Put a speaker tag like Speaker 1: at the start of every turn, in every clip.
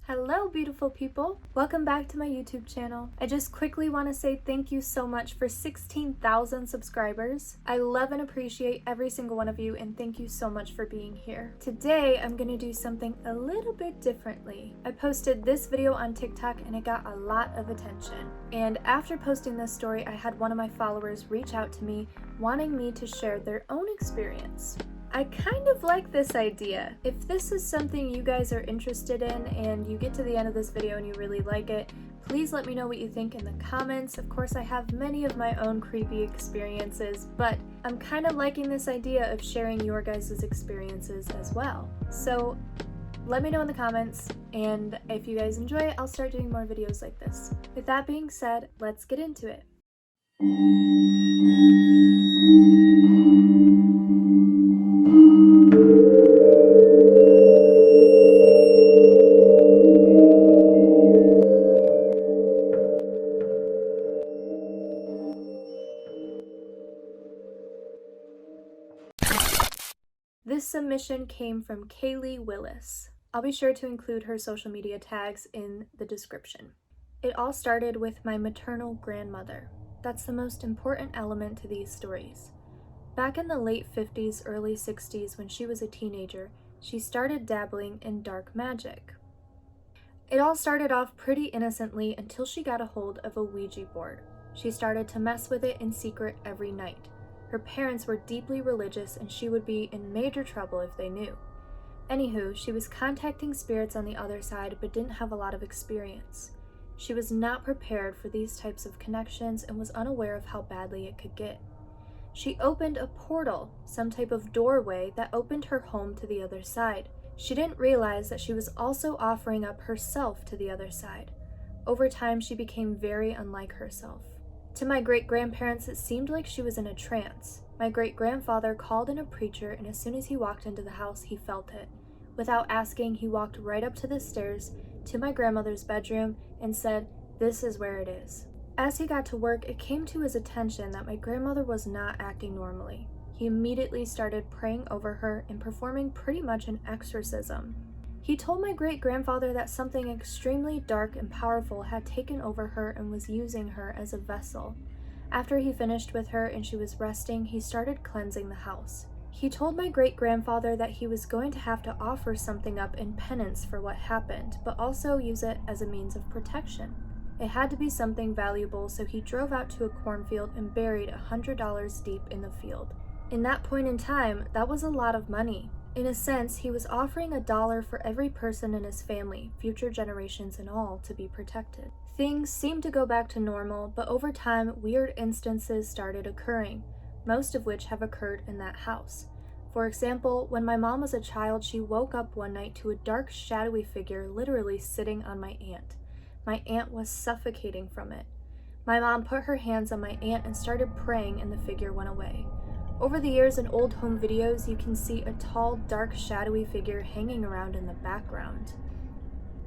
Speaker 1: Hello beautiful people! Welcome back to my YouTube channel. I just quickly want to say thank you so much for 16,000 subscribers. I love and appreciate every single one of you and thank you so much for being here. Today I'm going to do something a little bit differently. I posted this video on TikTok and it got a lot of attention. And after posting this story, I had one of my followers reach out to me wanting me to share their own experience. I kind of like this idea. If this is something you guys are interested in and you get to the end of this video and you really like it, please let me know what you think in the comments. Of course, I have many of my own creepy experiences, but I'm kind of liking this idea of sharing your guys' experiences as well. So let me know in the comments, and if you guys enjoy it, I'll start doing more videos like this. With that being said, let's get into it. This submission came from Kaylie Willis. I'll be sure to include her social media tags in the description. It all started with my maternal grandmother. That's the most important element to these stories. Back in the late 50s, early 60s, when she was a teenager, she started dabbling in dark magic. It all started off pretty innocently until she got a hold of a Ouija board. She started to mess with it in secret every night. Her parents were deeply religious and she would be in major trouble if they knew. Anywho, she was contacting spirits on the other side but didn't have a lot of experience. She was not prepared for these types of connections and was unaware of how badly it could get. She opened a portal, some type of doorway that opened her home to the other side. She didn't realize that she was also offering up herself to the other side. Over time, she became very unlike herself. To my great-grandparents, it seemed like she was in a trance. My great-grandfather called in a preacher, and as soon as he walked into the house, he felt it. Without asking, he walked right up to the stairs to my grandmother's bedroom and said, "This is where it is." As he got to work, it came to his attention that my grandmother was not acting normally. He immediately started praying over her and performing pretty much an exorcism. He told my great-grandfather that something extremely dark and powerful had taken over her and was using her as a vessel. After he finished with her and she was resting, he started cleansing the house. He told my great-grandfather that he was going to have to offer something up in penance for what happened, but also use it as a means of protection. It had to be something valuable, so he drove out to a cornfield and buried $100 deep in the field. In that point in time, that was a lot of money. In a sense, he was offering $1 for every person in his family, future generations and all, to be protected. Things seemed to go back to normal, but over time, weird instances started occurring, most of which have occurred in that house. For example, when my mom was a child, she woke up one night to a dark, shadowy figure literally sitting on my aunt. My aunt was suffocating from it. My mom put her hands on my aunt and started praying, and the figure went away. Over the years, in old home videos, you can see a tall, dark, shadowy figure hanging around in the background.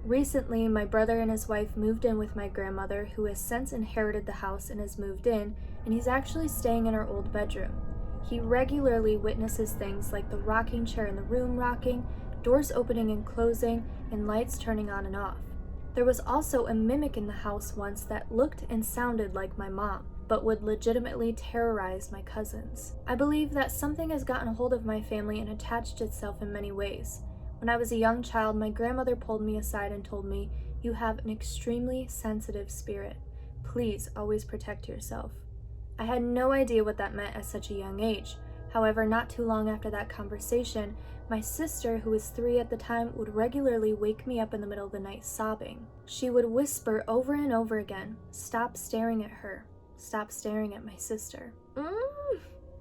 Speaker 1: Recently, my brother and his wife moved in with my grandmother, who has since inherited the house and has moved in, and he's actually staying in her old bedroom. He regularly witnesses things like the rocking chair in the room rocking, doors opening and closing, and lights turning on and off. There was also a mimic in the house once that looked and sounded like my mom, but would legitimately terrorize my cousins. I believe that something has gotten a hold of my family and attached itself in many ways. When I was a young child, my grandmother pulled me aside and told me, "You have an extremely sensitive spirit. Please always protect yourself." I had no idea what that meant at such a young age. However, not too long after that conversation, my sister, who was 3 at the time, would regularly wake me up in the middle of the night sobbing. She would whisper over and over again, "Stop staring at her. Stop staring at my sister."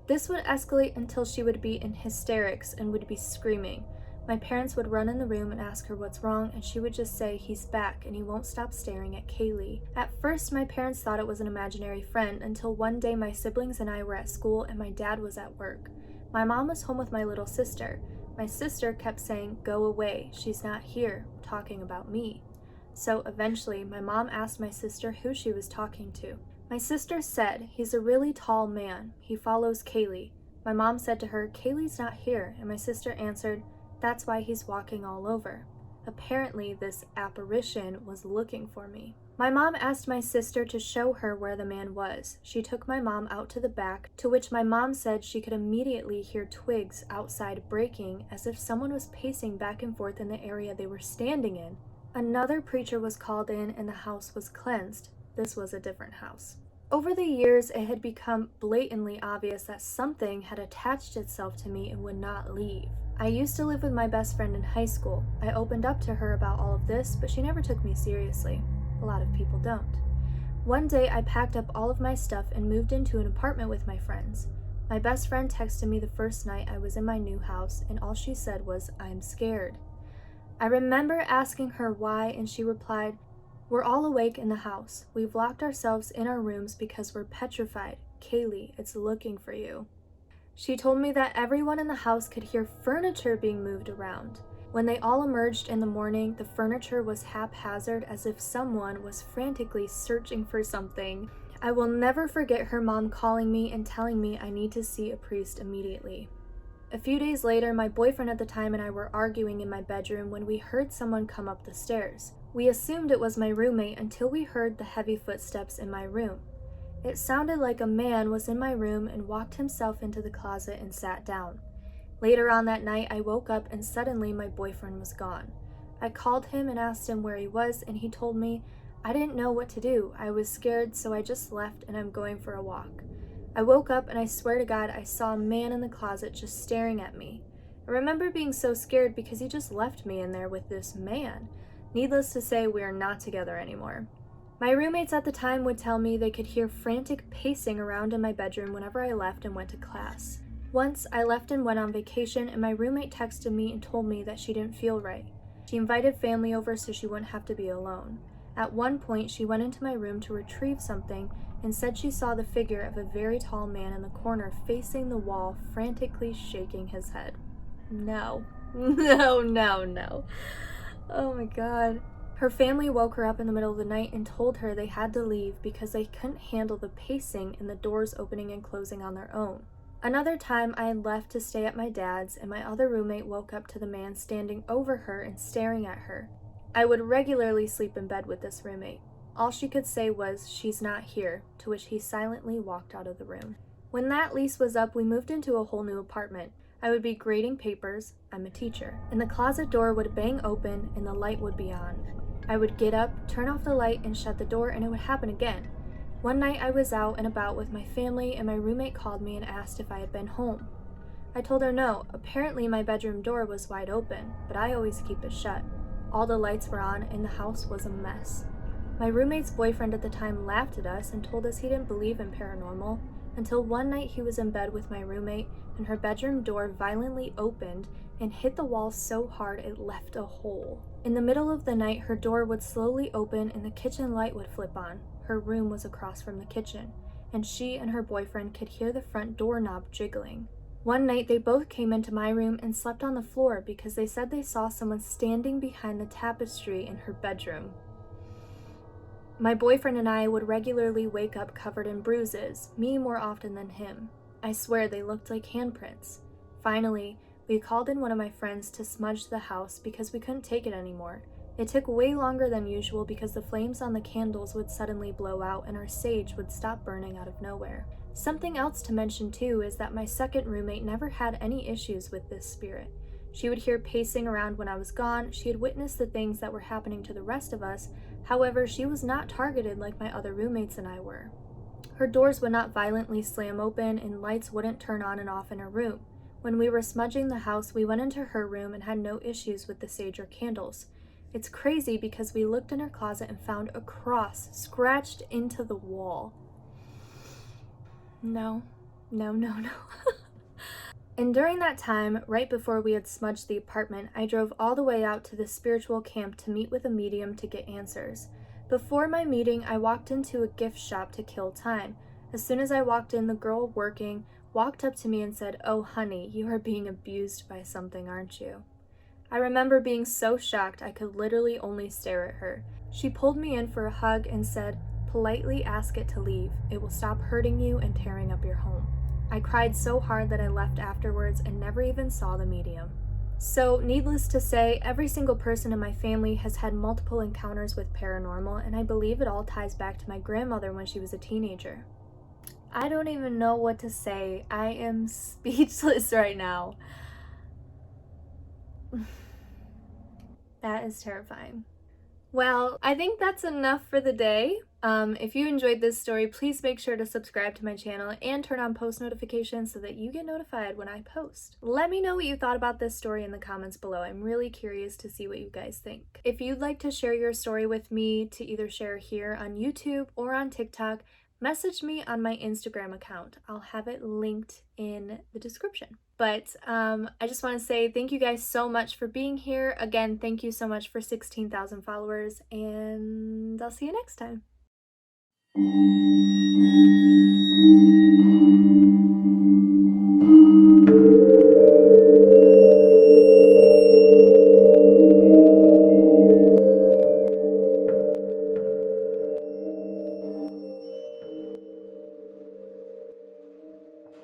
Speaker 1: This would escalate until she would be in hysterics and would be screaming. My parents would run in the room and ask her what's wrong, and she would just say, "He's back and he won't stop staring at Kaylie." At first, my parents thought it was an imaginary friend until one day my siblings and I were at school and my dad was at work. My mom was home with my little sister. My sister kept saying, "Go away, she's not here," talking about me. So eventually, my mom asked my sister who she was talking to. My sister said, "He's a really tall man. He follows Kaylie." My mom said to her, "Kaylie's not here," and my sister answered, "That's why he's walking all over." Apparently, this apparition was looking for me. My mom asked my sister to show her where the man was. She took my mom out to the back, to which my mom said she could immediately hear twigs outside breaking as if someone was pacing back and forth in the area they were standing in. Another preacher was called in and the house was cleansed. This was a different house. Over the years, it had become blatantly obvious that something had attached itself to me and would not leave. I used to live with my best friend in high school. I opened up to her about all of this, but she never took me seriously. A lot of people don't. One day, I packed up all of my stuff and moved into an apartment with my friends. My best friend texted me the first night I was in my new house, and all she said was, "I'm scared." I remember asking her why, and she replied, "We're all awake in the house. We've locked ourselves in our rooms because we're petrified. Kaylie, it's looking for you." She told me that everyone in the house could hear furniture being moved around. When they all emerged in the morning, the furniture was haphazard as if someone was frantically searching for something. I will never forget her mom calling me and telling me I need to see a priest immediately. A few days later, my boyfriend at the time and I were arguing in my bedroom when we heard someone come up the stairs. We assumed it was my roommate until we heard the heavy footsteps in my room. It sounded like a man was in my room and walked himself into the closet and sat down. Later on that night, I woke up and suddenly my boyfriend was gone. I called him and asked him where he was, and he told me, "I didn't know what to do. I was scared, so I just left and I'm going for a walk." I woke up and I swear to God, I saw a man in the closet just staring at me. I remember being so scared because he just left me in there with this man. Needless to say, we are not together anymore. My roommates at the time would tell me they could hear frantic pacing around in my bedroom whenever I left and went to class. Once, I left and went on vacation, and my roommate texted me and told me that she didn't feel right. She invited family over so she wouldn't have to be alone. At one point, she went into my room to retrieve something and said she saw the figure of a very tall man in the corner facing the wall, frantically shaking his head. No. No. Oh my God. Her family woke her up in the middle of the night and told her they had to leave because they couldn't handle the pacing and the doors opening and closing on their own. Another time, I had left to stay at my dad's, and my other roommate woke up to the man standing over her and staring at her. I would regularly sleep in bed with this roommate. All she could say was, "She's not here," to which he silently walked out of the room. When that lease was up, we moved into a whole new apartment. I would be grading papers, I'm a teacher, and the closet door would bang open and the light would be on. I would get up, turn off the light, and shut the door, and it would happen again. One night I was out and about with my family, and my roommate called me and asked if I had been home. I told her no. Apparently my bedroom door was wide open, but I always keep it shut. All the lights were on and the house was a mess. My roommate's boyfriend at the time laughed at us and told us he didn't believe in paranormal, until one night he was in bed with my roommate and her bedroom door violently opened and hit the wall so hard it left a hole. In the middle of the night, her door would slowly open and the kitchen light would flip on. Her room was across from the kitchen, and she and her boyfriend could hear the front doorknob jiggling. One night, they both came into my room and slept on the floor because they said they saw someone standing behind the tapestry in her bedroom. My boyfriend and I would regularly wake up covered in bruises, me more often than him. I swear they looked like handprints. Finally, we called in one of my friends to smudge the house because we couldn't take it anymore. It took way longer than usual because the flames on the candles would suddenly blow out and our sage would stop burning out of nowhere. Something else to mention too is that my second roommate never had any issues with this spirit. She would hear pacing around when I was gone. She had witnessed the things that were happening to the rest of us. However, she was not targeted like my other roommates and I were. Her doors would not violently slam open and lights wouldn't turn on and off in her room. When we were smudging the house, we went into her room and had no issues with the sage or candles. It's crazy because we looked in her closet and found a cross scratched into the wall. No. And during that time, right before we had smudged the apartment, I drove all the way out to the spiritual camp to meet with a medium to get answers. Before my meeting, I walked into a gift shop to kill time. As soon as I walked in, the girl working walked up to me and said, "Oh honey, you are being abused by something, aren't you?" I remember being so shocked I could literally only stare at her. She pulled me in for a hug and said, "Politely ask it to leave. It will stop hurting you and tearing up your home." I cried so hard that I left afterwards and never even saw the medium. So, needless to say, every single person in my family has had multiple encounters with paranormal, and I believe it all ties back to my grandmother when she was a teenager. I don't even know what to say. I am speechless right now. That is terrifying. Well, I think that's enough for the day. If you enjoyed this story, please make sure to subscribe to my channel and turn on post notifications so that you get notified when I post. Let me know what you thought about this story in the comments below. I'm really curious to see what you guys think. If you'd like to share your story with me to either share here on YouTube or on TikTok, message me on my Instagram account. I'll have it linked in the description. But I just want to say thank you guys so much for being here. Again, thank you so much for 16,000 followers, and I'll see you next time.